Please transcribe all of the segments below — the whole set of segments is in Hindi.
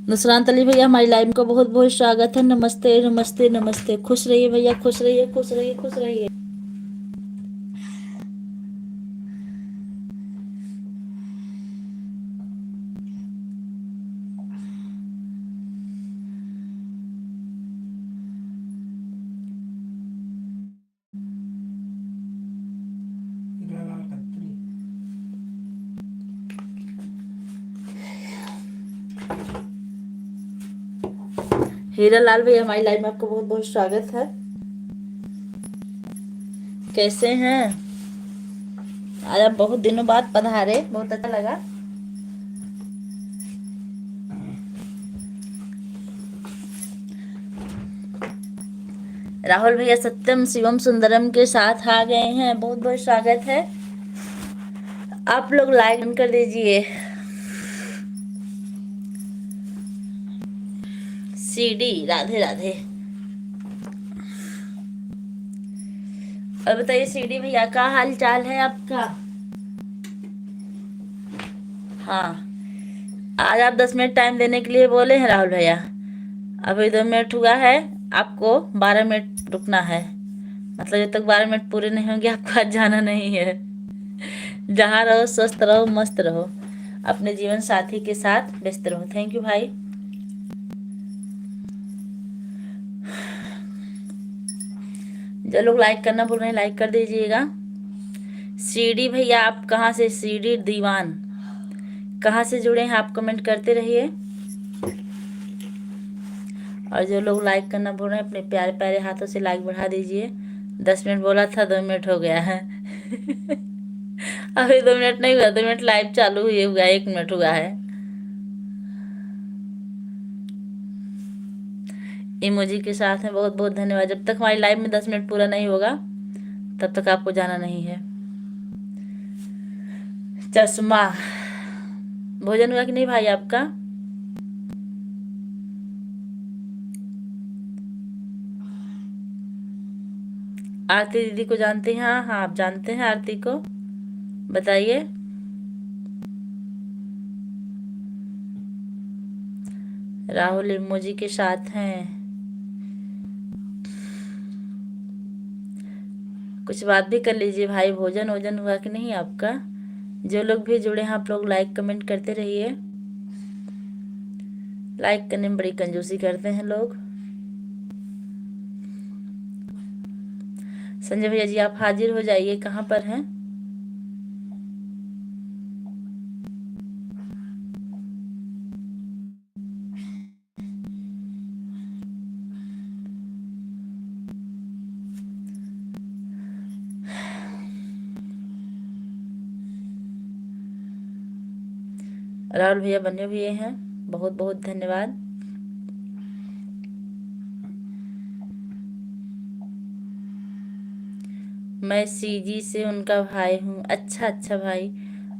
नुसरात अली भैया हमारी लाइव को बहुत बहुत स्वागत है। नमस्ते नमस्ते नमस्ते। खुश रहिए भैया, खुश रहिए, खुश रहिए, खुश रहिए। हीरा लाल भैया हमारी लाइव में आपका बहुत बहुत स्वागत है। कैसे हैं आज आप? बहुत दिनों बाद पधारे, बहुत अच्छा लगा। राहुल भैया सत्यम शिवम सुंदरम के साथ आ गए हैं, बहुत बहुत स्वागत है। आप लोग लाइक कर दीजिए। सीडी राधे राधे। और बताइए सीडी भैया का हाल चाल है आपका? हाँ, आज आप 10 मिनट टाइम देने के लिए बोले हैं राहुल भैया। अभी 2 मिनट हुआ है, आपको 12 मिनट रुकना है। मतलब जब तक 12 मिनट पूरे नहीं होंगे आपको आज जाना नहीं है। जहाँ रहो स्वस्थ रहो, मस्त रहो, अपने जीवन साथी के साथ व्यस्त रहो। थैंक यू भाई। जो लोग लाइक करना भूल रहे हैं लाइक कर दीजिएगा। सीडी भैया आप कहाँ से? सीडी दीवान कहाँ से जुड़े हैं आप? कमेंट करते रहिए। और जो लोग लाइक करना भूल रहे हैं अपने प्यारे प्यारे हाथों से लाइक बढ़ा दीजिए। 10 मिनट बोला था, 2 मिनट हो गया है। अभी 2 मिनट नहीं हुआ, 2 मिनट लाइव चालू हुए हुआ, 1 मिनट हुआ है। इमोजी के साथ में बहुत बहुत धन्यवाद। जब तक हमारी लाइव में 10 मिनट पूरा नहीं होगा तब तक आपको जाना नहीं है। चश्मा भोजन हुआ कि नहीं भाई आपका? आरती दीदी को जानते हैं? हाँ हाँ, आप जानते हैं आरती को? बताइए। राहुल इमोजी के साथ हैं। कुछ बात भी कर लीजिए भाई। भोजन वोजन हुआ कि नहीं आपका? जो लोग भी जुड़े हैं आप लोग लाइक कमेंट करते रहिए। लाइक करने में बड़ी कंजूसी करते हैं लोग। संजय भैया जी आप हाजिर हो जाइए, कहाँ पर हैं? राहुल भैया बने हुए हैं, बहुत बहुत धन्यवाद। मैं सीजी से उनका भाई हूँ। अच्छा अच्छा भाई।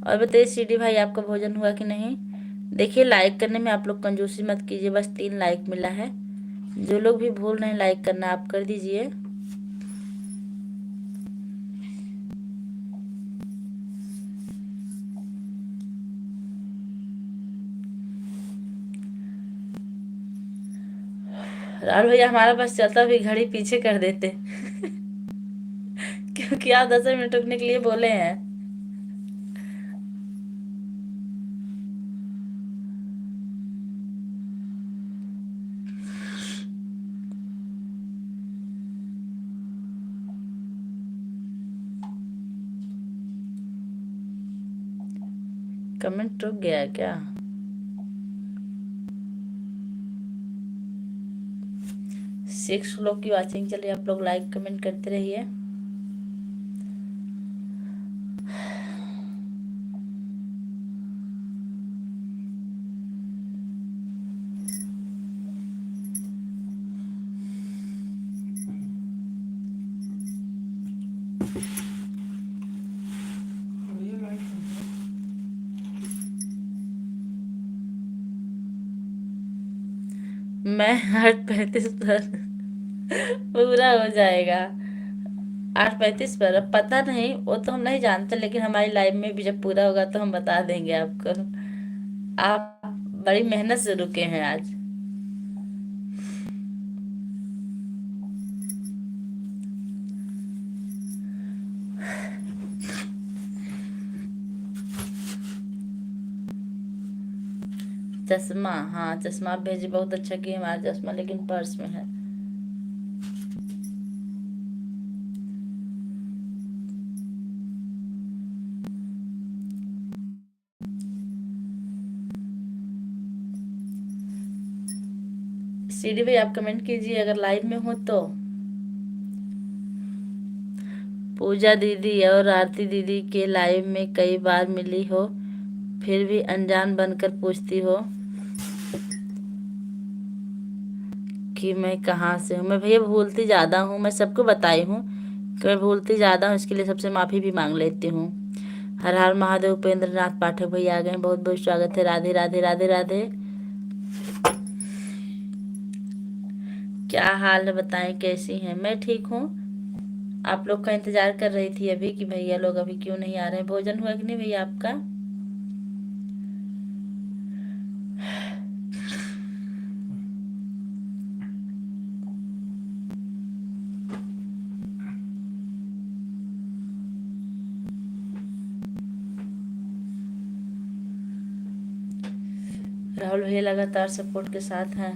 और बताइए सीडी भाई आपका भोजन हुआ कि नहीं? देखिए लाइक करने में आप लोग कंजूसी मत कीजिए, बस 3 लाइक मिला है। जो लोग भी भूल रहे हैं लाइक करना आप कर दीजिए। राहुल भैया हमारा बस चलता भी घड़ी पीछे कर देते। क्योंकि आप 10 मिनट रुकने के लिए बोले हैं। कमेंट रुक गया है क्या? सिक्स लोग की वॉचिंग चलिए, आप लोग लाइक कमेंट करते रहिए। मैं 8:35 पर पूरा हो जाएगा। 8:35 पर? अब पता नहीं, वो तो हम नहीं जानते, लेकिन हमारी लाइव में भी जब पूरा होगा तो हम बता देंगे आपको। आप बड़ी मेहनत से रुके हैं आज। चश्मा, हाँ चश्मा आप भेजे, बहुत अच्छा किए। हमारा चश्मा लेकिन पर्स में है। सीडी भाई आप कमेंट कीजिए अगर लाइव में हो तो। पूजा दीदी और आरती दीदी के लाइव में कई बार मिली हो, फिर भी अनजान बनकर पूछती हो कि मैं कहाँ से हूँ। मैं भैया भूलती ज़्यादा हूँ, मैं सबको बताई हूँ कि मैं भूलती ज़्यादा हूँ, इसके लिए सबसे माफ़ी भी मांग लेती हूँ। हर हर महादेव। उपेंद्र नाथ पाठक भैया आ गए, बहुत बहुत स्वागत है। राधे राधे राधे राधे। क्या हाल है बताएं, कैसी हैं? मैं ठीक हूँ। आप लोग का इंतजार कर रही थी अभी कि भैया लोग अभी क्यों नहीं आ रहे हैं। भोजन हुआ कि नहीं भैया आपका? राहुल भैया लगातार सपोर्ट के साथ हैं।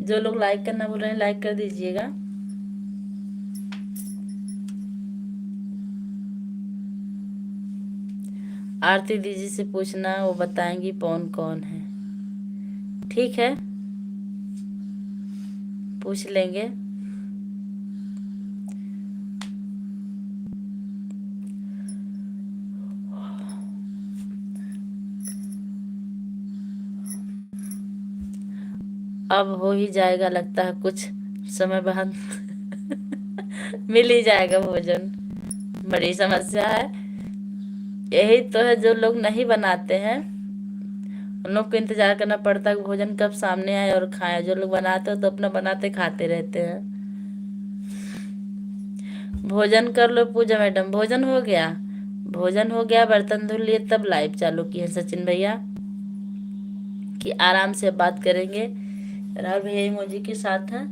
जो लोग लाइक करना बोल रहे हैं लाइक कर दीजिएगा। आरती दीदी से पूछना, वो बताएंगी कौन कौन है। ठीक है, पूछ लेंगे। अब हो ही जाएगा लगता है, कुछ समय बाद मिल ही जाएगा भोजन। बड़ी समस्या है। यही तो है, जो लोग नहीं बनाते हैं उन लोग को इंतजार करना पड़ता है कि भोजन कब सामने आए और खाएं। जो लोग बनाते हो तो अपना बनाते खाते रहते हैं। भोजन कर लो पूजा मैडम। भोजन हो गया, भोजन हो गया, बर्तन धुल लिए तब लाइव चालू किए सचिन भैया कि आराम से बात करेंगे। राहुल भैया इमोजी के साथ हैं।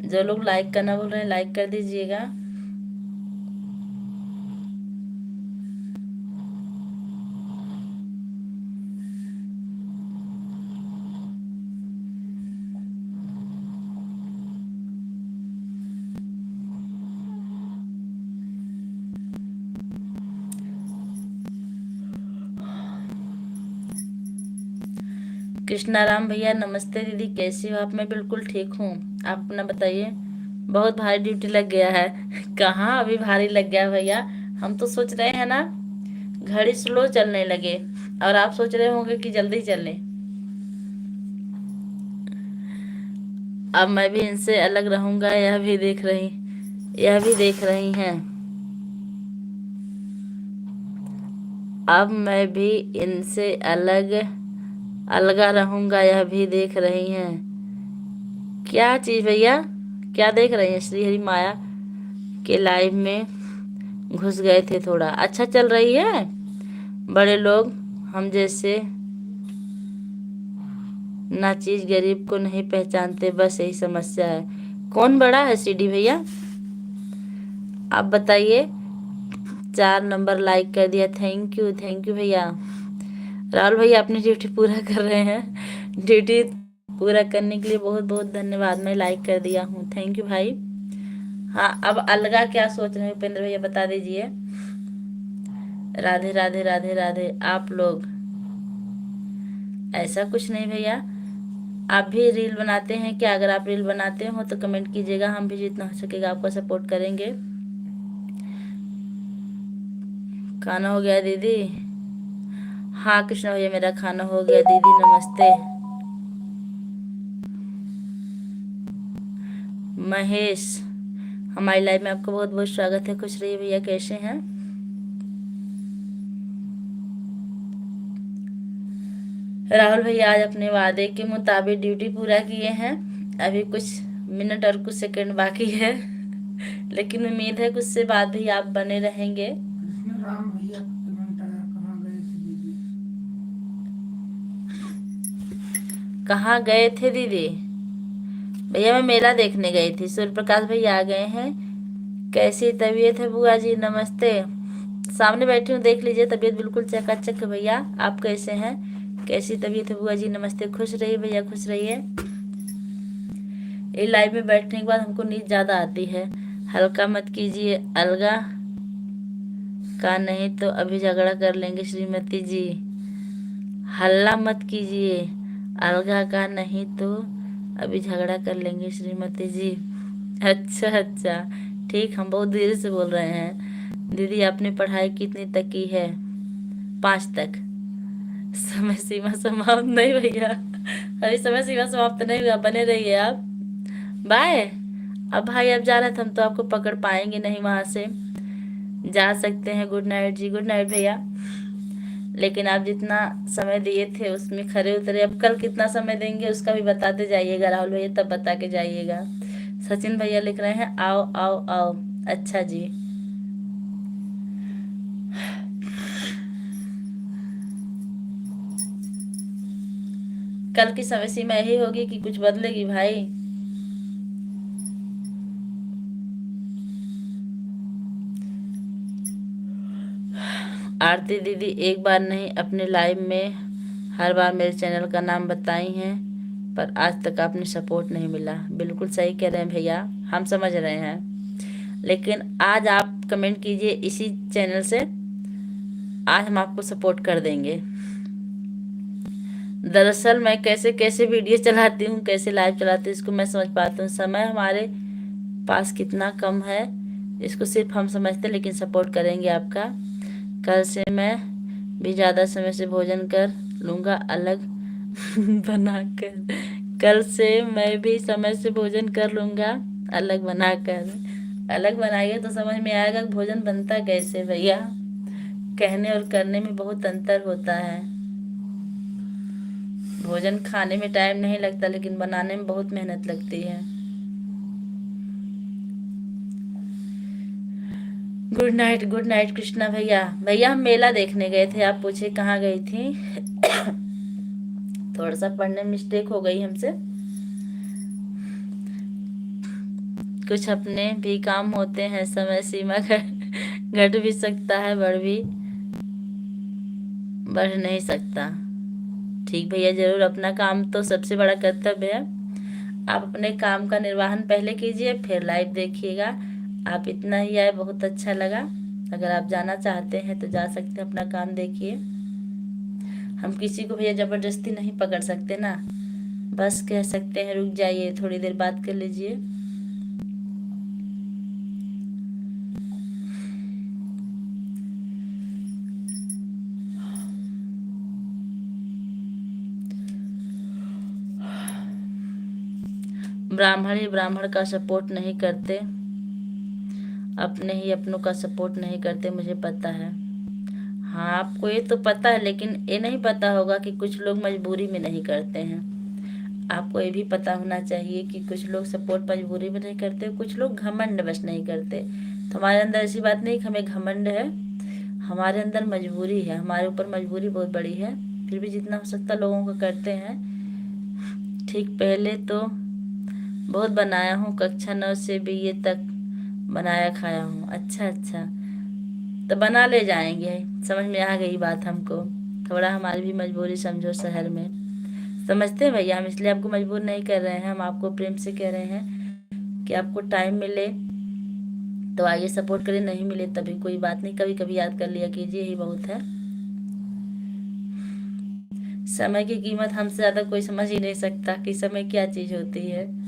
जो लोग लाइक करना बोल रहे हैं लाइक कर दीजिएगा। कृष्णाराम भैया नमस्ते दीदी, कैसी हो आप? मैं बिल्कुल ठीक हूँ, आप अपना बताइए। बहुत भारी ड्यूटी लग गया है। कहाँ अभी भारी लग गया भैया, हम तो सोच रहे हैं ना घड़ी स्लो चलने लगे, और आप सोच रहे होंगे कि जल्दी चले। अब मैं भी इनसे अलग रहूंगा, यह भी देख रही हैं। अब मैं भी इनसे अलगा रहूंगा, यह भी देख रही हैं। क्या चीज भैया, क्या देख रही हैं? श्री हरि माया के लाइव में घुस गए थे, थोड़ा अच्छा चल रही है। बड़े लोग हम जैसे ना चीज गरीब को नहीं पहचानते, बस यही समस्या है। कौन बड़ा है सीडी भैया, आप बताइए। 4 नंबर लाइक कर दिया, थैंक यू भैया। राहुल भैया अपनी ड्यूटी पूरा कर रहे हैं, ड्यूटी पूरा करने के लिए बहुत बहुत धन्यवाद। मैं लाइक कर दिया हूँ, थैंक यू भाई। हाँ अब अलगा क्या सोच रहे हैं उपेंद्र भैया बता दीजिए। राधे राधे राधे राधे। आप लोग ऐसा कुछ नहीं भैया। आप भी रील बनाते हैं क्या? अगर आप रील बनाते हो तो कमेंट कीजिएगा, हम भी जितना हो सकेगा आपको सपोर्ट करेंगे। खाना हो गया दीदी? हाँ कृष्णा भैया, मेरा खाना हो गया दीदी, नमस्ते। महेश, हमारी लाइव में आपका बहुत बहुत स्वागत है। खुश रहिए भैया, कैसे हैं? राहुल भैया आज अपने वादे के मुताबिक ड्यूटी पूरा किए हैं। अभी कुछ मिनट और कुछ सेकंड बाकी है, लेकिन उम्मीद है कुछ से बाद भी आप बने रहेंगे। राम भैया कमेंट आया, कहाँ गए थे दीदी? कहाँ गए थे दीदी? भैया मैं मेला देखने गई थी। सूर्य प्रकाश भैया आ गए हैं। कैसी तबीयत है बुआ जी? नमस्ते। सामने बैठी हूँ, देख लीजिए, तबीयत बिल्कुल चकाचक है भैया। आप कैसे हैं? कैसी तबीयत है बुआ जी? नमस्ते। खुश रहिए भैया, खुश रहिए। ये लाइव में बैठने के बाद हमको नींद ज्यादा आती है। हल्का मत कीजिए, अलगा का नहीं तो अभी झगड़ा कर लेंगे श्रीमती जी। हल्ला मत कीजिए, अलगा का नहीं तो अभी झगड़ा कर लेंगे श्रीमती जी। अच्छा अच्छा, ठीक, हम बहुत धीरे से बोल रहे हैं। दीदी आपने पढ़ाई कितनी तक की है? 5 तक। समय सीमा समाप्त नहीं भैया, अभी समय सीमा समाप्त नहीं हुआ, बने रहिए आप। बाय। अब भाई अब जा रहे थे हम तो आपको पकड़ पाएंगे नहीं, वहां से जा सकते हैं। गुड नाइट जी, गुड नाइट भैया। लेकिन आप जितना समय दिए थे उसमें खरे उतरे। अब कल कितना समय देंगे उसका भी बताते जाइएगा राहुल भैया, तब बता के जाइएगा। सचिन भैया लिख रहे हैं आओ आओ आओ। अच्छा जी। कल की समय सीमा यही होगी कि कुछ बदलेगी भाई? आरती दीदी एक बार नहीं, अपने लाइव में हर बार मेरे चैनल का नाम बताई हैं, पर आज तक आपने सपोर्ट नहीं मिला। बिल्कुल सही कह रहे हैं भैया, हम समझ रहे हैं, लेकिन आज आप कमेंट कीजिए इसी चैनल से, आज हम आपको सपोर्ट कर देंगे। दरअसल मैं कैसे कैसे वीडियो चलाती हूँ, कैसे लाइव चलाती हूँ, इसको मैं समझ पाती हूँ। समय हमारे पास कितना कम है इसको सिर्फ हम समझते हैं, लेकिन सपोर्ट करेंगे आपका। कल से मैं भी ज़्यादा समय से भोजन कर लूँगा, अलग बनाकर। कल से मैं भी समय से भोजन कर लूँगा, अलग बनाकर। अलग बनाइए तो समझ में आएगा कि भोजन बनता कैसे भैया। कहने और करने में बहुत अंतर होता है। भोजन खाने में टाइम नहीं लगता, लेकिन बनाने में बहुत मेहनत लगती है। गुड नाइट कृष्णा भैया। भैया हम मेला देखने गए थे, आप पूछे कहाँ गई थी? थोड़ा सा पढ़ने में मिस्टेक हो गई हमसे। कुछ अपने भी काम होते हैं, समय सीमा घट भी सकता है, बढ़ नहीं सकता। ठीक भैया, जरूर। अपना काम तो सबसे बड़ा कर्तव्य है। आप अपने काम का निर्वहन पहले कीजिए, फिर लाइव देखिएगा। आप इतना ही आए, बहुत अच्छा लगा। अगर आप जाना चाहते हैं तो जा सकते हैं, अपना काम देखिए। हम किसी को भैया जबरदस्ती नहीं पकड़ सकते ना, बस कह सकते हैं रुक जाइए, थोड़ी देर बात कर लीजिए। ब्राह्मण ही ब्राह्मण का सपोर्ट नहीं करते, अपने ही अपनों का सपोर्ट नहीं करते, मुझे पता है। हाँ आपको ये तो पता है, लेकिन ये नहीं पता होगा कि कुछ लोग मजबूरी में नहीं करते हैं। आपको ये भी पता होना चाहिए कि कुछ लोग सपोर्ट मजबूरी में नहीं करते, कुछ लोग घमंड बस नहीं करते। तो हमारे अंदर ऐसी बात नहीं कि हमें घमंड है, हमारे अंदर मजबूरी है, हमारे ऊपर मजबूरी बहुत बड़ी है। फिर भी जितना हो सकता लोगों को करते हैं। ठीक, पहले तो बहुत बनाया हूँ, कक्षा 9 से BA तक बनाया खाया हूँ। अच्छा अच्छा, तो बना ले जाएंगे, समझ में आ गई बात हमको। थोड़ा हमारी भी मजबूरी समझो, शहर में समझते हैं भैया, हम इसलिए आपको मजबूर नहीं कर रहे हैं, हम आपको प्रेम से कह रहे हैं कि आपको टाइम मिले तो आइए सपोर्ट करें, नहीं मिले तभी कोई बात नहीं, कभी कभी याद कर लिया कीजिए, यही बहुत है। समय की कीमत हमसे ज्यादा कोई समझ ही नहीं सकता कि समय क्या चीज होती है।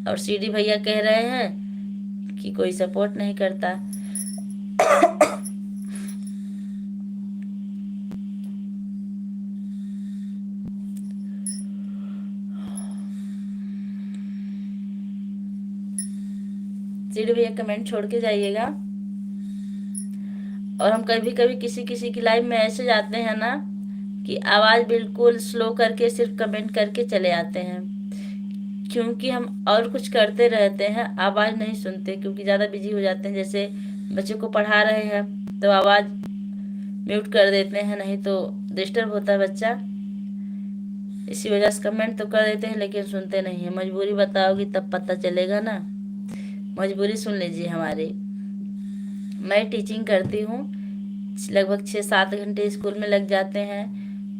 और CD भैया कह रहे हैं कि कोई सपोर्ट नहीं करता। सीडी भैया कमेंट छोड़ के जाइएगा। और हम कभी कभी किसी किसी की लाइव में ऐसे जाते हैं ना कि आवाज़ बिल्कुल स्लो करके सिर्फ कमेंट करके चले आते हैं, क्योंकि हम और कुछ करते रहते हैं, आवाज़ नहीं सुनते, क्योंकि ज़्यादा बिजी हो जाते हैं। जैसे बच्चे को पढ़ा रहे हैं तो आवाज़ म्यूट कर देते हैं, नहीं तो डिस्टर्ब होता है बच्चा। इसी वजह से कमेंट तो कर देते हैं लेकिन सुनते नहीं हैं। मजबूरी बताओगी तब पता चलेगा ना, मजबूरी सुन लीजिए हमारी। मैं टीचिंग करती हूँ, लगभग 6-7 घंटे स्कूल में लग जाते हैं।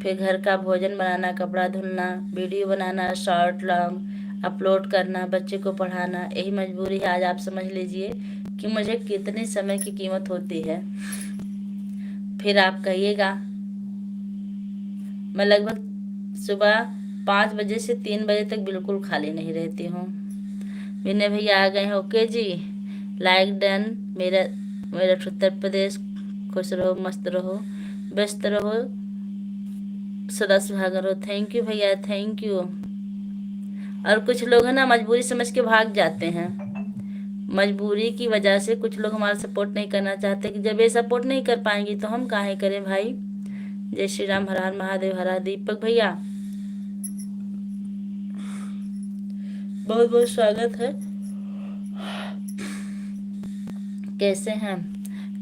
फिर घर का भोजन बनाना, कपड़ा धुलना, वीडियो बनाना, शॉर्ट लॉन्ग अपलोड करना, बच्चे को पढ़ाना, यही मजबूरी है। आज आप समझ लीजिए कि मुझे कितने समय की कीमत होती है। फिर आप कहिएगा, मैं लगभग सुबह 5 बजे से 3 बजे तक बिल्कुल खाली नहीं रहती हूँ। विनय भैया आ गए हैं, ओके जी, लाइक डन। मेरा मेरा उत्तर प्रदेश, खुश रहो, मस्त रहो, व्यस्त रहो, सदा सुहागन रहो। थैंक यू भैया, थैंक यू। और कुछ लोग है ना मजबूरी समझ के भाग जाते हैं। मजबूरी की वजह से कुछ लोग हमारा सपोर्ट नहीं करना चाहते, कि जब ये सपोर्ट नहीं कर पाएंगी तो हम काहे करें भाई। जय श्री राम, हर हर महादेव, हरा दीपक भैया, बहुत बहुत स्वागत है। कैसे हैं,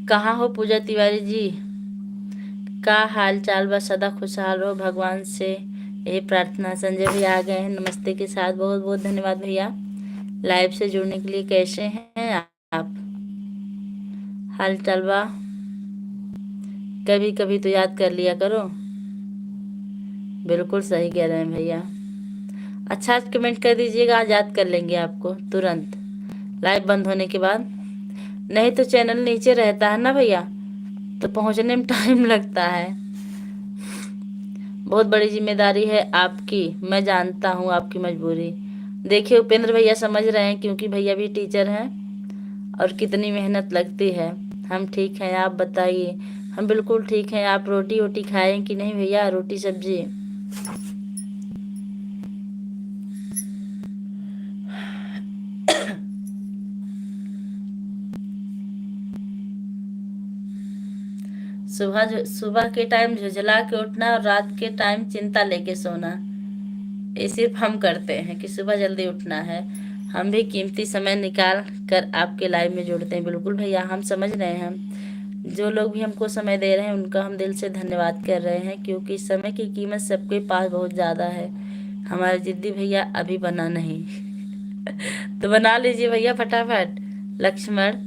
कहाँ हो पूजा तिवारी जी, का हाल चाल बा, सदा खुशहाल रहो, भगवान से यही प्रार्थना। संजय भैया आ गए हैं नमस्ते के साथ, बहुत बहुत धन्यवाद भैया लाइव से जुड़ने के लिए। कैसे हैं आप, हाल चाल बा, कभी कभी तो याद कर लिया करो। बिल्कुल सही कह रहे हैं भैया। अच्छा कमेंट कर दीजिएगा, आज याद कर लेंगे आपको तुरंत लाइव बंद होने के बाद। नहीं तो चैनल नीचे रहता है ना भैया, तो पहुंचने में टाइम लगता है। बहुत बड़ी जिम्मेदारी है आपकी, मैं जानता हूँ आपकी मजबूरी। देखिए उपेंद्र भैया समझ रहे हैं, क्योंकि भैया भी टीचर हैं और कितनी मेहनत लगती है। हम ठीक हैं, आप बताइए। हम बिल्कुल ठीक हैं। आप रोटी वोटी खाएं कि नहीं भैया, रोटी सब्जी। सुबह के टाइम झुझला के उठना और रात के टाइम चिंता लेके सोना, ये सिर्फ हम करते हैं कि सुबह जल्दी उठना है। हम भी कीमती समय निकाल कर आपके लाइव में जुड़ते हैं। बिल्कुल भैया, हम समझ रहे हैं। जो लोग भी हमको समय दे रहे हैं उनका हम दिल से धन्यवाद कर रहे हैं, क्योंकि समय की कीमत सबके पास बहुत ज़्यादा है। हमारे जिद्दी भैया अभी बना नहीं तो बना लीजिए भैया फटाफट। लक्ष्मण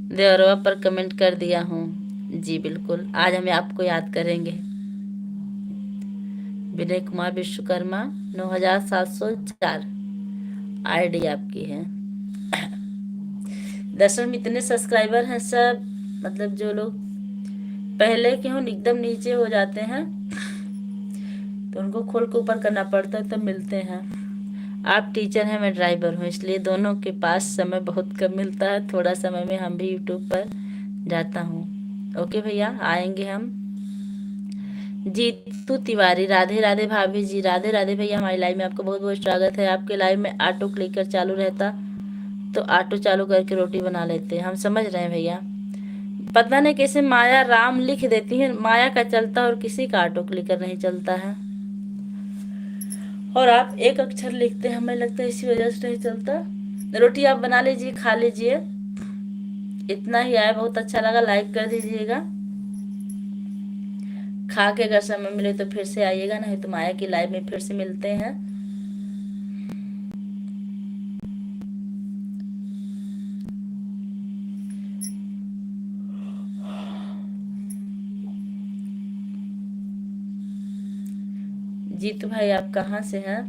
देवरवा पर कमेंट कर दिया हूँ जी, बिल्कुल आज हमें आपको याद करेंगे। विनय कुमार विश्वकर्मा 9704 आईडी आपकी है। दर्शन में इतने सब्सक्राइबर हैं सब, मतलब जो लोग पहले के हों एकदम नीचे हो जाते हैं तो उनको खोल के ऊपर करना पड़ता है, तब मिलते हैं। आप टीचर हैं, मैं ड्राइवर हूँ, इसलिए दोनों के पास समय बहुत कम मिलता है। थोड़ा समय में हम भी यूट्यूब पर जाता हूँ। ओके भैया, आएंगे हम। जीतू तिवारी, राधे राधे भाभी जी, राधे राधे भैया। हमारी लाइव में आपका बहुत बहुत स्वागत है। आपके लाइव में ऑटो क्लिकर चालू रहता तो ऑटो चालू करके रोटी बना लेते। हम समझ रहे हैं भैया, पता नहीं कैसे माया राम लिख देती है, माया का चलता और किसी का ऑटो क्लिकर नहीं चलता है। और आप एक अक्षर लिखते हैं, हमें लगता है इसी वजह से नहीं चलता। रोटी आप बना लीजिए, खा लीजिए। इतना ही आया, बहुत अच्छा लगा, लाइक कर दीजिएगा। खा के अगर समय मिले तो फिर से आइएगा, नहीं तो माया की लाइव में फिर से मिलते हैं। जीतू भाई आप कहाँ से हैं?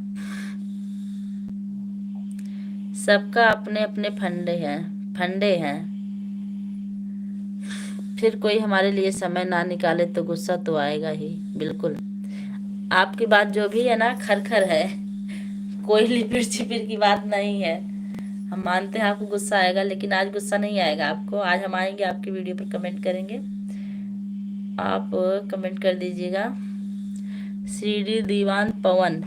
सबका अपने अपने फंडे हैं। फिर कोई हमारे लिए समय ना निकाले तो गुस्सा तो आएगा ही। बिल्कुल, आपकी बात जो भी है ना खर है, कोई लिपिर छिपिर की बात नहीं है। हम मानते हैं आपको गुस्सा आएगा, लेकिन आज गुस्सा नहीं आएगा आपको। आज हम आएंगे आपकी वीडियो पर कमेंट करेंगे। आप कमेंट कर दीजिएगा। सीडी दीवान पवन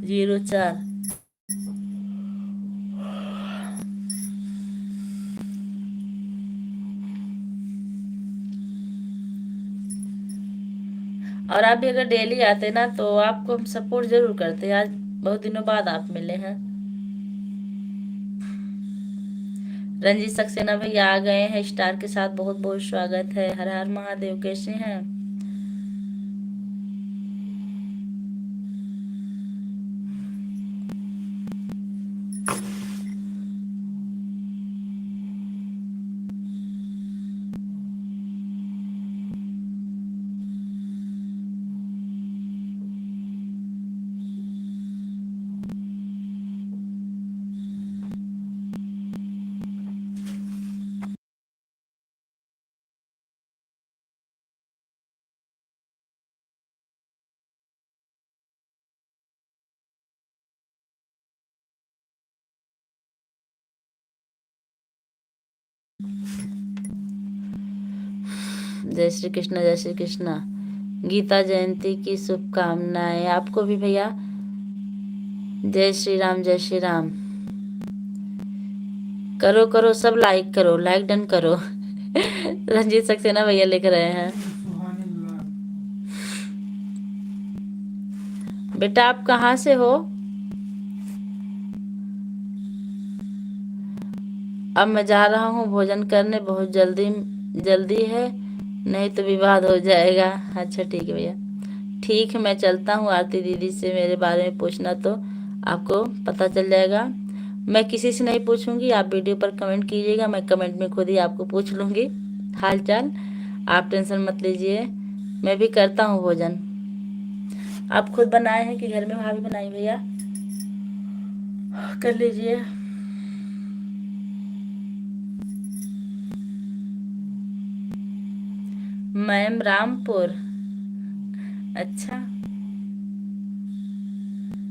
04 और आप भी अगर डेली आते ना तो आपको हम सपोर्ट जरूर करते। आज बहुत दिनों बाद आप मिले हैं। रंजीत सक्सेना भैया आ गए हैं स्टार के साथ, बहुत बहुत स्वागत है। हर हर महादेव, कैसे हैं? जय श्री कृष्णा, जय श्री कृष्णा। गीता जयंती की शुभकामनाएं आपको भी भैया। जय श्री राम, जय श्री राम। करो करो सब, लाइक करो, लाइक डन करो। रंजीत सक्सेना भैया लिख रहे हैं। सुहानी लाल। बेटा आप कहाँ से हो? अब मैं जा रहा हूँ भोजन करने, बहुत जल्दी जल्दी है, नहीं तो विवाद हो जाएगा। अच्छा ठीक है भैया, ठीक है, मैं चलता हूँ। आरती दीदी से मेरे बारे में पूछना तो आपको पता चल जाएगा। मैं किसी से नहीं पूछूंगी, आप वीडियो पर कमेंट कीजिएगा, मैं कमेंट में खुद ही आपको पूछ लूँगी हाल चाल। आप टेंशन मत लीजिए, मैं भी करता हूँ भोजन। आप खुद बनाए हैं कि घर में भाभी बनाई? भैया कर लीजिए। मैम रामपुर, अच्छा।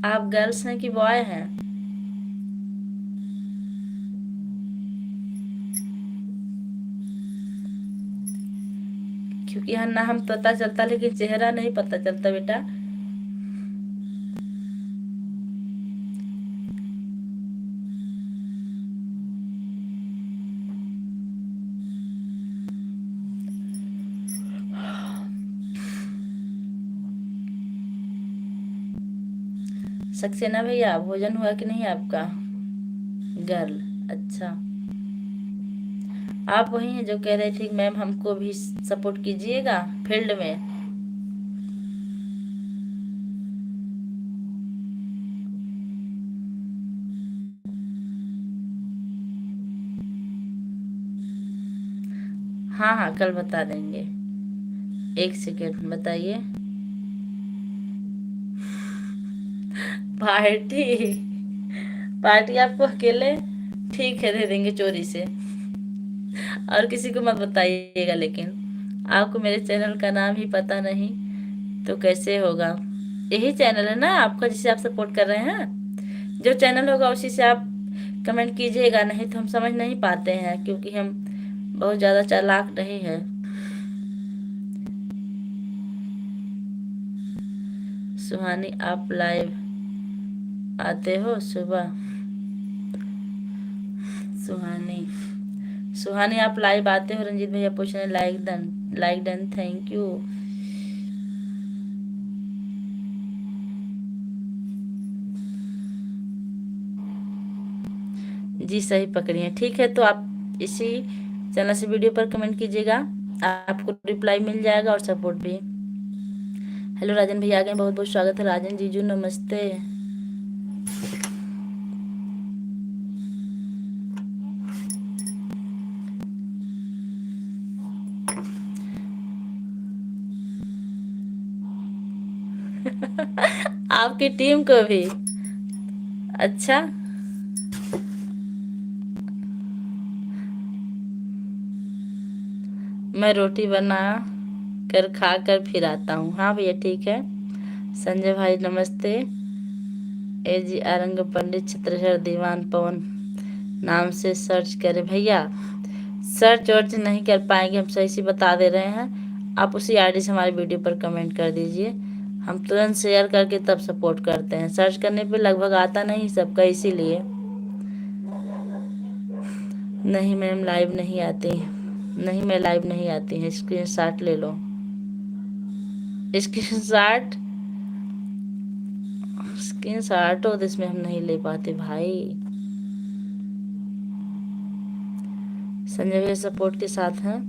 आप गर्ल्स हैं कि बॉय हैं? क्योंकि यहाँ नाम पता चलता लेकिन चेहरा नहीं पता चलता बेटा। सक्सेना भैया भोजन हुआ कि नहीं आपका? गर्ल, अच्छा। आप वही हैं जो कह रहे थे मैम हमको भी सपोर्ट कीजिएगा फील्ड में। हाँ हाँ कल बता देंगे। एक सेकेंड बताइए। पार्टी, पार्टी आपको अकेले? ठीक है दे देंगे चोरी से। और किसी को मत बताइएगा, लेकिन आपको मेरे चैनल का नाम ही पता नहीं तो कैसे होगा। यही चैनल है ना आपका जिसे आप सपोर्ट कर रहे हैं? जो चैनल होगा उसी से आप कमेंट कीजिएगा, नहीं तो हम समझ नहीं पाते हैं, क्योंकि हम बहुत ज़्यादा चालाक नहीं है। सुहानी आप लाइव आते हो सुबह? सुहानी, सुहानी आप लाइव आते हो? रंजीत भैया पूछ रहे हैं। Like done, like done, thank you. जी सही पकड़ी हैं, ठीक है। तो आप इसी चैनल से वीडियो पर कमेंट कीजिएगा, आपको रिप्लाई मिल जाएगा और सपोर्ट भी। हेलो राजन भैया आ गए, बहुत बहुत स्वागत है। राजन जीजू नमस्ते। आपकी टीम को भी, अच्छा। मैं रोटी बना कर खा कर फिर आता हूँ। हाँ भैया ठीक है। संजय भाई नमस्ते। ए जी आरंग पंडित छत्रधर दीवान पवन नाम से सर्च करें भैया। सर्च वर्च नहीं कर पाएंगे, हम सही से बता दे रहे हैं। आप उसी आईडी से हमारे वीडियो पर कमेंट कर दीजिए, हम तुरंत शेयर करके तब सपोर्ट करते हैं। सर्च करने पे लगभग आता नहीं सबका, इसीलिए। नहीं मैम लाइव नहीं आती, नहीं मैं लाइव नहीं आती है, स्क्रीन शॉट ले लो। स्क्रीन शॉट, स्क्रीन शॉट हो तो इसमें हम नहीं ले पाते भाई। संजय भैया सपोर्ट के साथ हैं।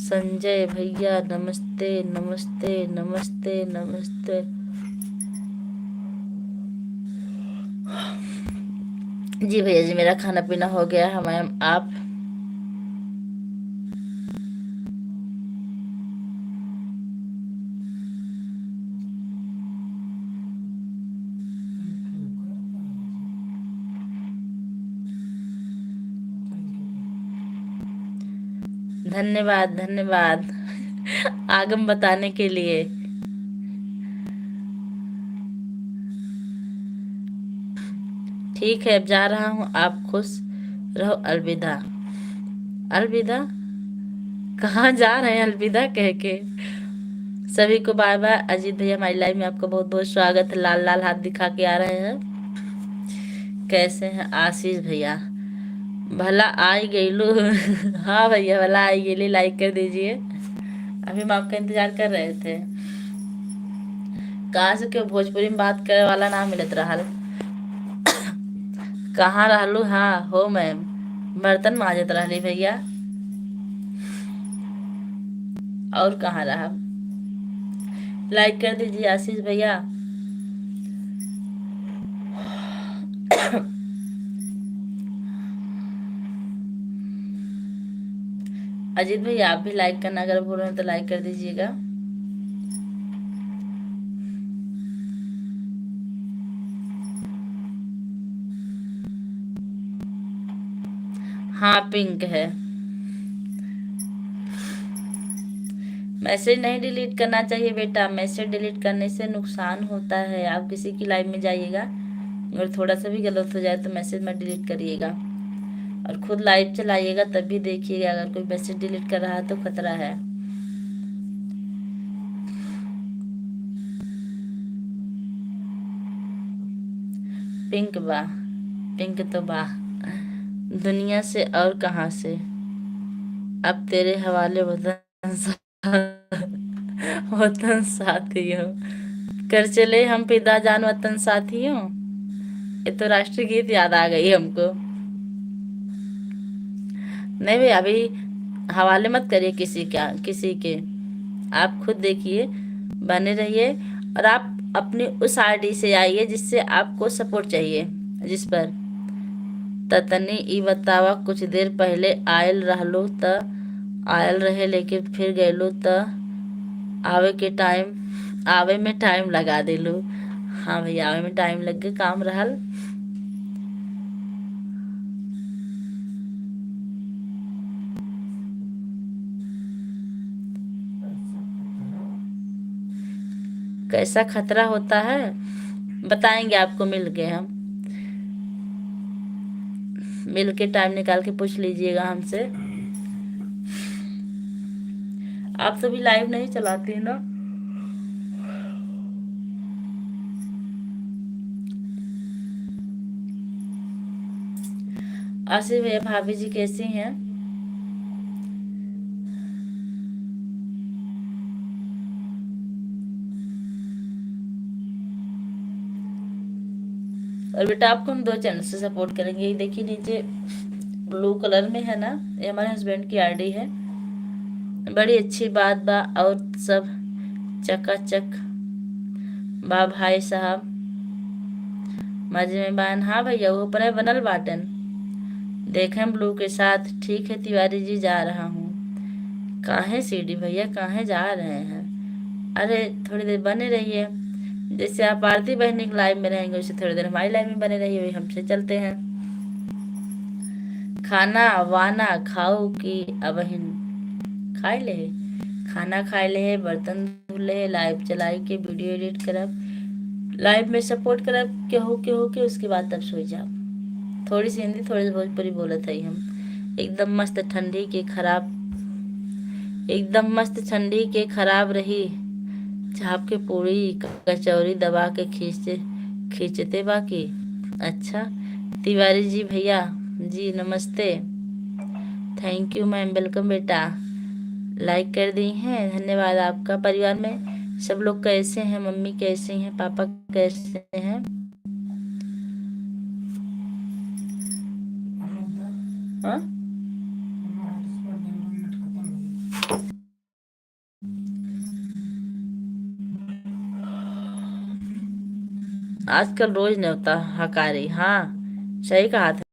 संजय भैया नमस्ते नमस्ते नमस्ते नमस्ते। जी भैया जी, मेरा खाना पीना हो गया है मैम। आप? धन्यवाद धन्यवाद आगम बताने के लिए। ठीक है, अब जा रहा हूँ, आप खुश रहो। अलविदा। अलविदा? कहाँ जा रहे हैं अलविदा कह के? सभी को बाय बाय। अजीत भैया हमारी लाइव में आपका बहुत बहुत स्वागत है। लाल लाल हाथ दिखा के आ रहे हैं। कैसे हैं आशीष भैया? भला आई गईलू हाँ भैया, भला आई गेली, लाइक कर दीजिए। अभी हम आपका इंतजार कर रहे थे। कहाँ से क्यों भोजपुरी में बात करे वाला ना मिलत रहा? कहाँ रहलू? हाँ हो मैम, बर्तन मांजत रहली भैया। और कहाँ रहा? लाइक कर दीजिए आशीष भैया। अजीत भैया आप भी लाइक करना अगर भूल रहे हैं तो लाइक कर दीजिएगा। हाँ पिंक है। मैसेज नहीं डिलीट करना चाहिए बेटा, मैसेज डिलीट करने से नुकसान होता है। आप किसी की लाइव में जाइएगा, अगर थोड़ा सा भी गलत हो जाए तो मैसेज मत डिलीट करिएगा। और खुद लाइव चलाइएगा तब भी देखिएगा, अगर कोई मैसेज डिलीट कर रहा है तो खतरा है। पिंक बा, पिंक तो बा दुनिया से और कहाँ से। अब तेरे हवाले वतन साथियों, कर चले हम पिता जान वतन साथियों। ये तो राष्ट्रीय गीत याद आ गई हमको। नहीं भाई, अभी हवाले मत करिए किसी के। आप खुद देखिए, बने रहिए। और आप अपनी उस आईडी से आइए जिससे आपको सपोर्ट चाहिए, जिस पर ततनी ई बतावा कुछ देर पहले आयल रहलो त आयल रहे, लेकिन फिर गयलो त आवे में टाइम लगा दिलू। हाँ भैया, आवे में टाइम लग गए, काम रहल। कैसा खतरा होता है बताएंगे आपको, मिल के हम मिल के टाइम निकाल के पूछ लीजिएगा हमसे। आप तो भी लाइव नहीं चलाती है ना? आसिफ भैया भाभी जी कैसी हैं? और बेटा आपको हम 2 चैनल से सपोर्ट करेंगे। ये देखिए नीचे ब्लू कलर में है ना, ये हमारे हस्बैंड की आईडी है। बड़ी अच्छी बात बा और सब चकाचक बा भाई साहब, मजे में बान। हाँ भैया वो ऊपर बनल बाटन देखें ब्लू के साथ। ठीक है तिवारी जी जा रहा हूँ। काहे सीढ़ी भैया काहे जा रहे हैं? अरे थोड़ी देर बने रहिए, जैसे आप आरती बहनी के लाइव में रहेंगे वैसे थोड़ी देर हमारी लाइव में बने रहिए, वही हमसे चलते हैं। खाना वाना खाओ कि अबहिन खाए ले, खाना खाए ले, बर्तन धुले, लाइव चलाई के वीडियो एडिट करब, लाइव में सपोर्ट करब केहू केहू के, उसके बाद तब सो जाओ। थोड़ी सी हिंदी थोड़ी सी भोजपुरी बोलत है हम। एकदम मस्त ठंडी के खराब, एकदम मस्त ठंडी के खराब रही, झाप के पूरी कचौरी दबा के खींचते बाकी। अच्छा तिवारी जी भैया जी नमस्ते, थैंक यू मैम, वेलकम बेटा, लाइक कर दी हैं, धन्यवाद आपका। परिवार में सब लोग कैसे हैं? मम्मी कैसे हैं? पापा कैसे हैं? हाँ आजकल रोज नहीं होता हकारी। हाँ सही कहा था।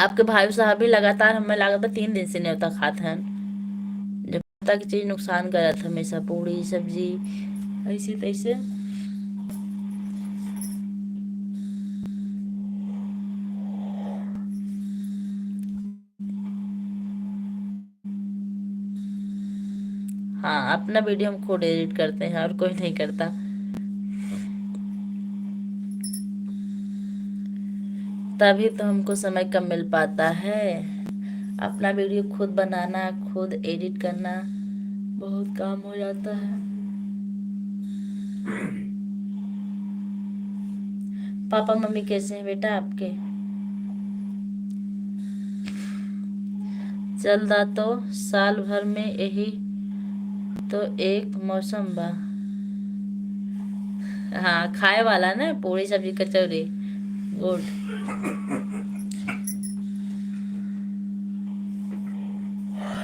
आपके भाई साहब भी लगातार हमें लागत 3 दिन से नहीं होता खाते हैं। जब तक चीज नुकसान करत हमेशा, पूड़ी सब्जी ऐसे तैसे। हाँ अपना वीडियो हम खुद एडिट करते हैं और कोई नहीं करता। तभी तो हमको समय कम मिल पाता है। अपना वीडियो खुद बनाना, खुद एडिट करना बहुत काम हो जाता है। पापा मम्मी कैसे हैं बेटा आपके? चल दा तो साल भर में यही तो एक मौसम बा। हाँ खाए वाला ना, पूरी सब्जी कचौरी। गुड।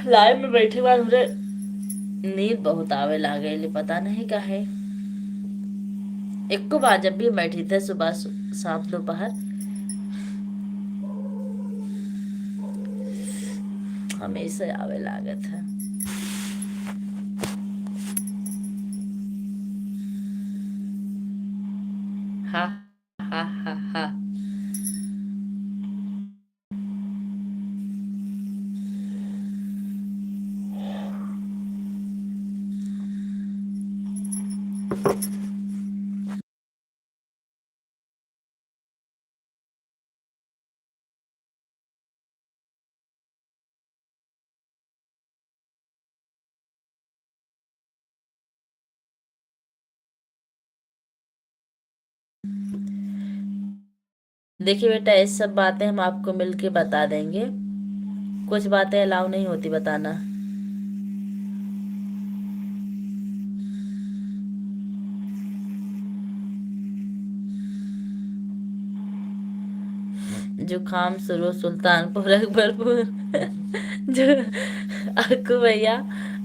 लाइव में बैठे बाद मुझे नींद बहुत आवे लागे, पता नहीं काहे। एक को बार जब भी बैठी थे सुबह शाम दोपहर, हमेशा आवे लागत है। हा हा हा हा। देखिए बेटा ये सब बातें हम आपको मिलके बता देंगे, कुछ बातें अलाउ नहीं होती बताना। जुकाम शुरू सुल्तानपुर अकबरपुर। जो आपको भैया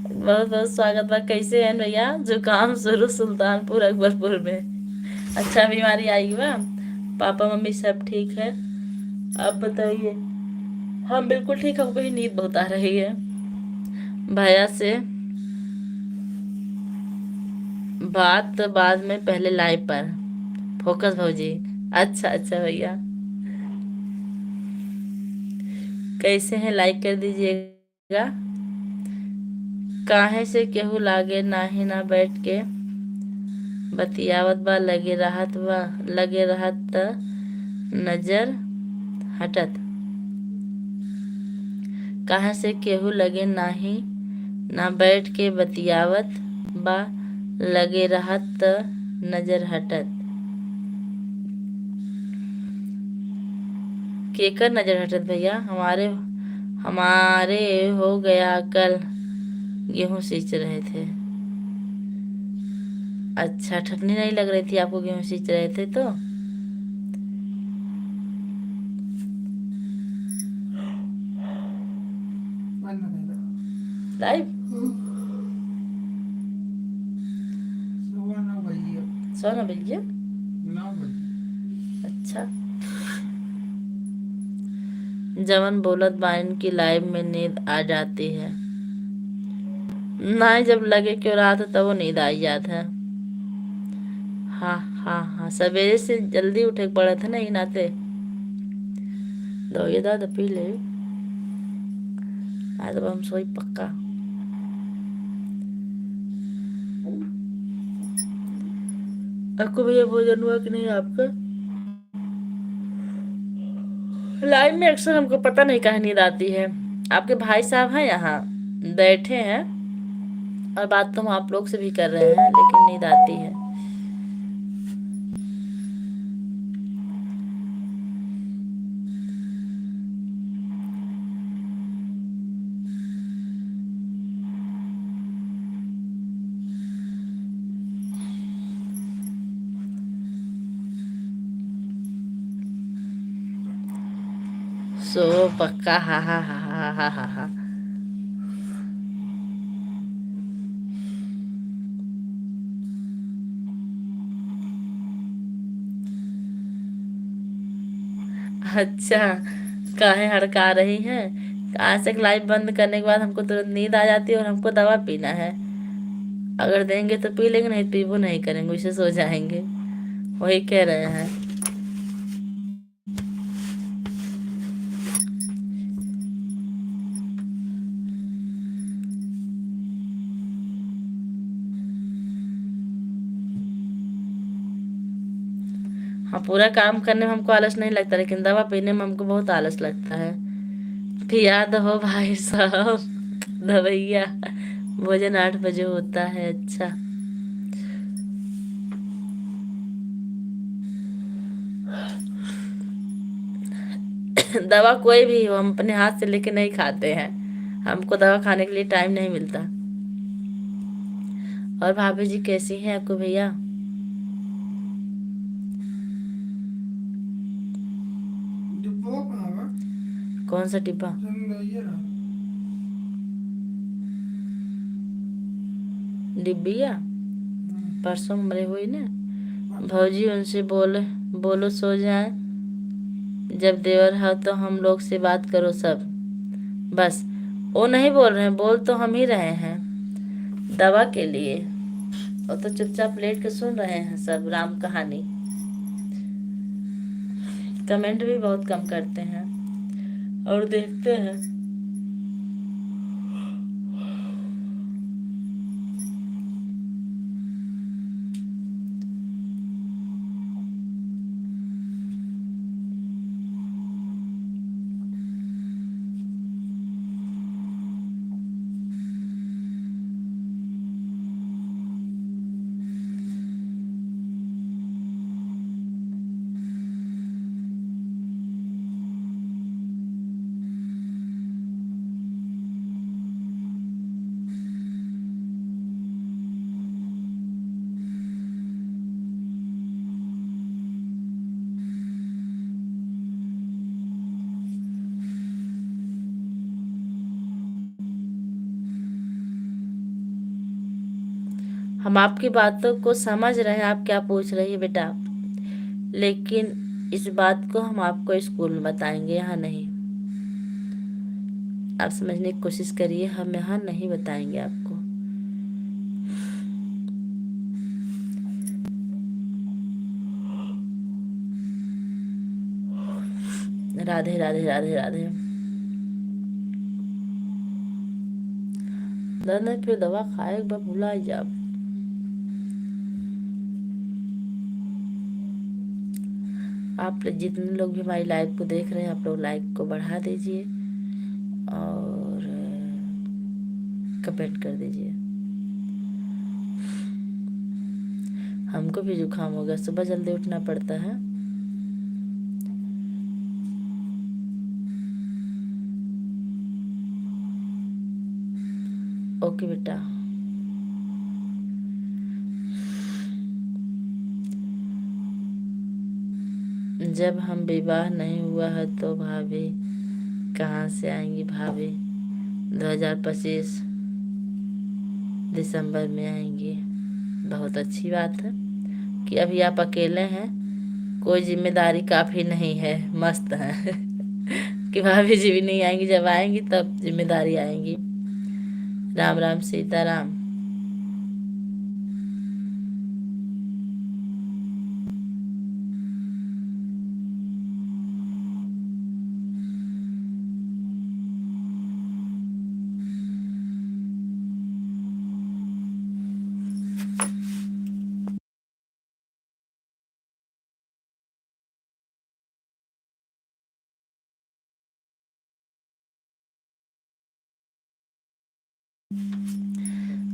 बहुत बहुत स्वागत बा। कैसे हैं भैया? जुकाम शुरू सुल्तानपुर अकबरपुर में। अच्छा बीमारी आई बा? पापा मम्मी सब ठीक है? आप बताइए। हाँ बिल्कुल ठीक, हमको ही नींद बहुत आ रही है। भैया से बात बाद में, पहले लाइव पर फोकस भौजी। अच्छा अच्छा भैया कैसे हैं? लाइक कर दीजिएगा। काहे से केहू लागे नाही ना बैठ के बतियावत बा, लगे रहत त नजर हटत। कहाँ से केहू लगे नाही ना बैठ के बतियावत बा, लगे रहत त नजर हटत। केकर नजर हटत भैया? हमारे हमारे हो गया, कल गेहूं सींच रहे थे। अच्छा, ठंडी नहीं लग रही थी आपको गेहूं सींच रहे थे तो? बंद कर दो। लाइव सुबह 9 बजे अब। 9 बजे? 9 बजे। अच्छा। जवन बोलत बाइन की लाइव में नींद आ जाती है। ना जब लगे क्यों रात तब वो नींद आई जाता है। हाँ हाँ हाँ, सवेरे से जल्दी उठे के पड़े थे ना, ही नाते दवाई दादा पी ले। आज अब हम सोई पक्का। आपको भैया भोजन हुआ कि नहीं आपका? लाइव में अक्सर हमको पता नहीं कहाँ नींद आती है। आपके भाई साहब हैं यहाँ बैठे हैं, और बात तो हम आप लोग से भी कर रहे हैं, लेकिन नींद आती है। सो पक्का, हा हा हा हा हा हा हा। अच्छा, काहे हड़का रही हैं? आज तक लाइव बंद करने के बाद हमको तुरंत नींद आ जाती है, और हमको दवा पीना है। अगर देंगे तो पी लेंगे, नहीं पीबो नहीं करेंगे, उसे सो जाएंगे। वही कह रहे हैं। हाँ, पूरा काम करने में हमको आलस नहीं लगता, लेकिन दवा पीने में हमको बहुत आलस लगता है। पिया दो भाई साहब दवैया। भोजन 8 बजे होता है। अच्छा। दवा कोई भी हो, हम अपने हाथ से लेके नहीं खाते हैं। हमको दवा खाने के लिए टाइम नहीं मिलता। और भाभी जी कैसी हैं आपको भैया? डिब्बा कहाँ है? कौन सा डिब्बा? रंग ये रहा। डिब्बिया? परसों मरे हुई ना। पता भौजी उनसे बोले, बोलो सो जाए। जब देवर हो तो हम लोग से बात करो सब। बस, वो नहीं बोल रहे हैं, बोल तो हम ही रहे हैं दवा के लिए। वो तो चुपचाप लेट के सुन रहे हैं सब राम कहानी। कमेंट भी बहुत कम करते हैं और देखते हैं। हम आपकी बातों को समझ रहे हैं, आप क्या पूछ रही है बेटा, लेकिन इस बात को हम आपको स्कूल में बताएंगे, यहाँ नहीं। आप समझने की कोशिश करिए, हम यहाँ नहीं बताएंगे आपको। राधे राधे राधे राधे। दर्द है फिर दवा खाए, एक बार भुला ही जाओ। आप जितने लोग भी हमारी लाइव को देख रहे हैं, आप लोग लाइक को बढ़ा दीजिए और कमेंट कर दीजिए। हमको भी जुकाम हो गया, सुबह जल्दी उठना पड़ता है। ओके बेटा। जब हम विवाह नहीं हुआ है तो भाभी कहाँ से आएंगी भाभी? 2025 दिसंबर में आएंगी। बहुत अच्छी बात है कि अभी आप अकेले हैं, कोई जिम्मेदारी काफी नहीं है, मस्त है कि भाभी जी भी नहीं आएंगी, जब आएंगी तब जिम्मेदारी आएंगी। राम राम सीताराम।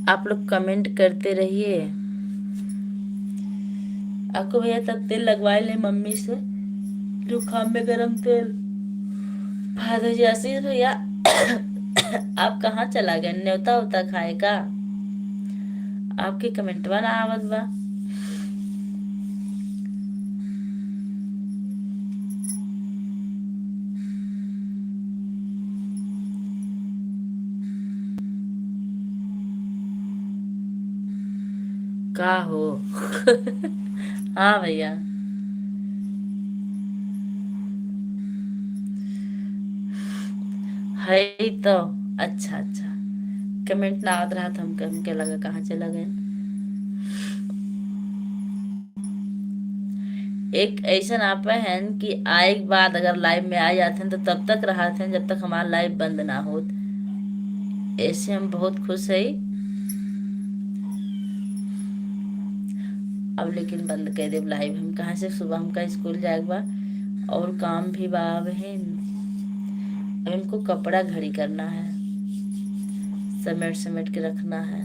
आप लोग कमेंट करते रहिए। आपको भैया तब तेल लगवा ले मम्मी से, जुकाम में गरम तेल। भादो जी आशीष भैया आप कहाँ चला गए? न्योता होता खाएगा? आपकी कमेंटवा ना आवत बा। का हो हाँ भैया। है ही तो। अच्छा अच्छा, कमेंट ना आवत रहा था, हमके लगा कहाँ चला गए। एक ऐसा आप हैं कि आए के बाद अगर लाइव में आ जाते हैं तो तब तक रहा थे जब तक हमारा लाइव बंद ना हो। ऐसे हम बहुत खुश है। अब लेकिन बंद कर दे लाइव, हम कहाँ से, सुबह हमका स्कूल जाएगा बा और काम भी बा बहन। अब हमको कपड़ा घड़ी करना है, समेट समेट के रखना है।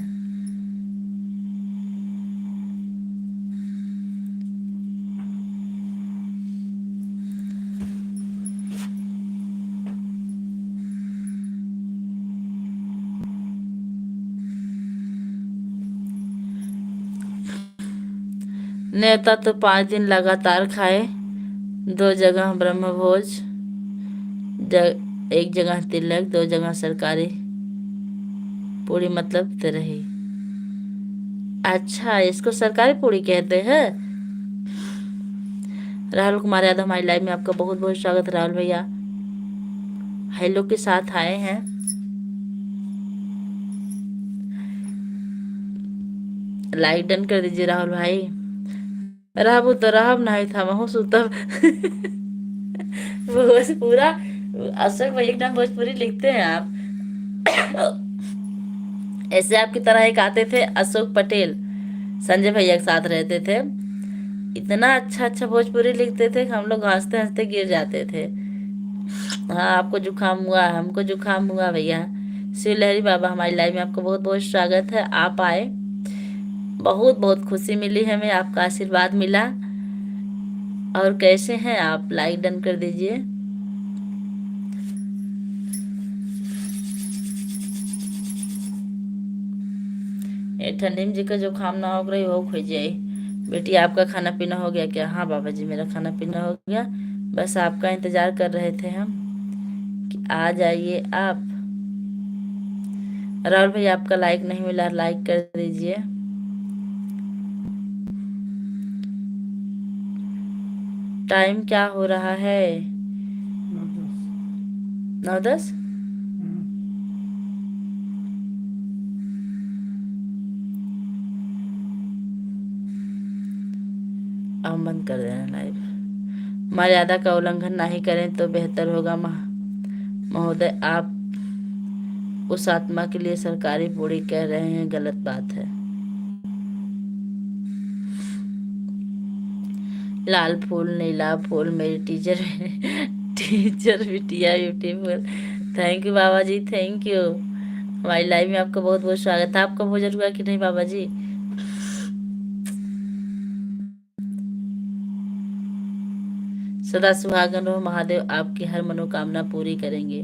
नेता तो 5 दिन लगातार खाए, 2 जगह ब्रह्मभोज, एक जगह तिलक, 2 जगह सरकारी पूरी, मतलब रही। अच्छा, इसको सरकारी पूरी कहते हैं। राहुल कुमार यादव हमारी लाइव में आपका बहुत बहुत स्वागत है राहुल भैया। हेलो के साथ आए हैं। लाइक डन कर दीजिए राहुल भाई। रहब तो रहब नहीं था महू सुतब पूरा अशोक भाई एकदम भोजपुरी लिखते हैं आप। ऐसे आपकी तरह एक आते थे अशोक पटेल, संजय भैया के साथ रहते थे, इतना अच्छा अच्छा भोजपुरी लिखते थे कि हम लोग हंसते हंसते गिर जाते थे। हाँ, आपको जुकाम हुआ, हमको जुकाम हुआ भैया। शिव लहरी बाबा हमारी लाइव में आपको बहुत बहुत स्वागत है, आप आए, बहुत बहुत खुशी मिली हमें, आपका आशीर्वाद मिला। और कैसे हैं आप? लाइक डन कर दीजिए। ये ठंडी में जी का जुकाम ना हो रही हो खोई जाए। बेटी आपका खाना पीना हो गया क्या? हाँ बाबा जी, मेरा खाना पीना हो गया, बस आपका इंतजार कर रहे थे हम कि आ जाइए आप। राहुल भाई आपका लाइक नहीं मिला, लाइक कर दीजिए। टाइम क्या हो रहा है? 9:10। अब बंद कर देना लाइव। मर्यादा का उल्लंघन नहीं करें तो बेहतर होगा महोदय। आप उस आत्मा के लिए सरकारी पूरी कह रहे हैं, गलत बात है। लाल फूल नीला फूल मेरी टीचर टीचर बिटिया ब्यूटीफुल। थैंक यू बाबा जी, थैंक यू। हमारी लाइव में आपका बहुत बहुत स्वागत है। आपका भोजन हुआ कि नहीं बाबा जी? सदा सुहागन रहो, महादेव आपकी हर मनोकामना पूरी करेंगे।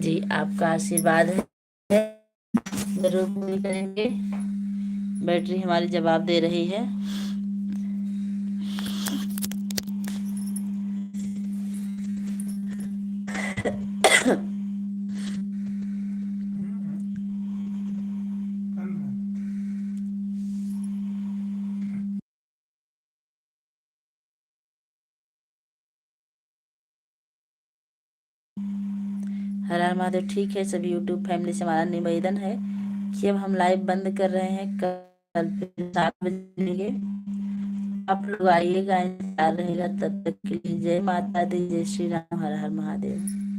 जी, आपका आशीर्वाद है, जरूर पूरी करेंगे। बैटरी हमारी जवाब दे रही है। हर हर महादेव। ठीक है, सभी यूट्यूब फैमिली से हमारा निवेदन है कि अब हम लाइव बंद कर रहे हैं, कल फिर 7 बजे मिलेंगे। आप लोग आइएगा, इंतजार रहेगा। तब तक के लिए जय माता दी, जय श्री राम, हर हर महादेव।